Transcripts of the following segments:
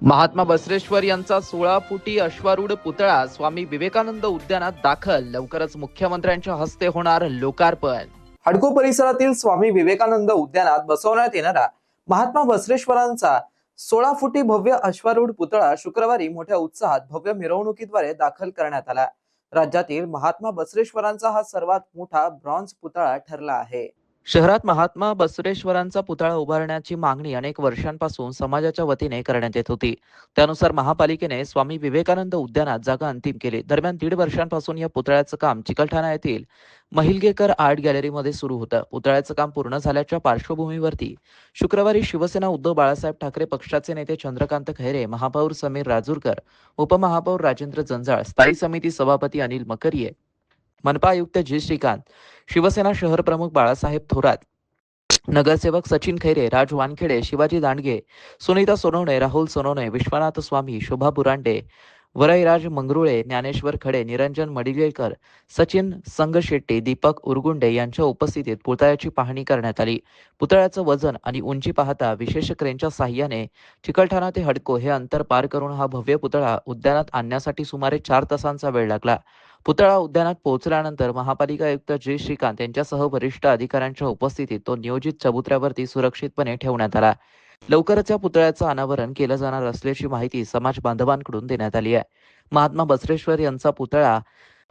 महात्मा बसवेश्वर यांचा 16 फुटी अश्वारूढ पुतळा स्वामी विवेकानंद उद्यानात दाखल. लवकरच मुख्यमंत्र्यांच्या हस्ते होणार लोकार्पण. हडको परिसरातील स्वामी विवेकानंद उद्यानात बसवण्यात येणारा महात्मा बसवेश्वरांचा 16 फुटी भव्य अश्वारूढ पुतळा शुक्रवारी मोठ्या उत्साहात भव्य मिरवणुकीद्वारे दाखल करण्यात आला. राज्यातील महात्मा बसवेश्वरांचा हा सर्वात मोठा ब्रॉन्झ पुतळा ठरला आहे. शहरात महात्मा बसवेश्वरांचा पुतळा उभारण्याची मागणी अनेक वर्षांपासून समाजाच्या वतीने करण्यात येत होती. त्यानुसार महापालिकेने स्वामी विवेकानंद उद्यानात जागा अंतिम केली. दरम्यान 1.5 वर्षांपासून या पुतळ्याचं काम चिकलठाणा येथील महिलगेकर आर्ट गॅलरीमध्ये सुरू होतं. पुतळ्याचं काम पूर्ण झाल्याच्या पार्श्वभूमीवरती शुक्रवारी शिवसेना उद्धव बाळासाहेब ठाकरे पक्षाचे नेते चंद्रकांत खैरे, महापौर समीर राजूरकर, उपमहापौर राजेंद्र जंजाळ, स्थायी समिती सभापती अनिल मकरिये, मनपा आयुक्त जी श्रीकांत, शिवसेना शहर प्रमुख बाळासाहेब थोरात, नगरसेवक सचिन खैरे, राज वानखेडे, शिवाजी दांडगे, सुनीता सोनवणे, राहुल सोनवणे, विश्वनाथ स्वामी, शोभा बुरांडे, वरईराज मंगरुळे, ज्ञानेश्वर खडे, निरंजन मडिगेळकर, सचिन संगशेट्टी, दीपक उरगुंडे यांच्या उपस्थितीत पुतळ्याची पाहणी करण्यात आली. पुतळ्याचं वजन आणि उंची पाहता विशेष क्रेनच्या साहाय्याने चिकलठाणा ते हडको हे अंतर पार करून हा भव्य पुतळा उद्यानात आणण्यासाठी सुमारे 4 तासांचा वेळ लागला. पुतळा उद्यानात पोहोचल्यानंतर महापालिका आयुक्त जी श्रीकांत यांच्यासह वरिष्ठ अधिकाऱ्यांच्या उपस्थितीत तो नियोजित चबुतऱ्यावरती सुरक्षितपणे ठेवण्यात आला. लवकरच या पुतळ्याचं अनावरण केलं जाणार असल्याची माहिती समाज बांधवांकडून देण्यात आली आहे. महात्मा बसवेश्वर यांचा पुतळा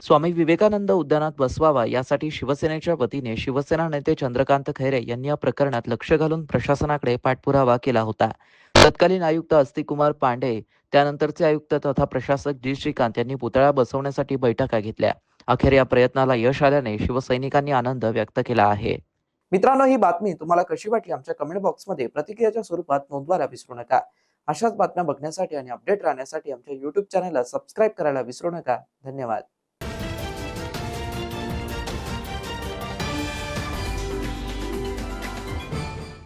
स्वामी विवेकानंद उद्यानात बसवावा यासाठी शिवसेनेच्या वतीने शिवसेना नेते चंद्रकांत खैरे यांनी या प्रकरणात लक्ष घालून प्रशासनाकडे पाठपुरावा केला होता. तत्कालीन आयुक्त अस्तिकुमार पांडे, त्यानंतरचे आयुक्त तथा प्रशासक जी श्रीकांत यांनी पुतळा बसवण्यासाठी बैठका घेतल्या. अखेर या प्रयत्नाला यश आल्याने शिवसैनिकांनी आनंद व्यक्त केला आहे. मित्रांनो, ही बातमी तुम्हाला कशी वाटली आमच्या कमेंट बॉक्समध्ये प्रतिक्रियाच्या स्वरूपात नोंदवायला विसरू नका. अशाच बातम्या बघण्यासाठी आणि अपडेट राहण्यासाठी आमच्या YouTube चॅनलला सबस्क्राईब करायला विसरू नका. धन्यवाद.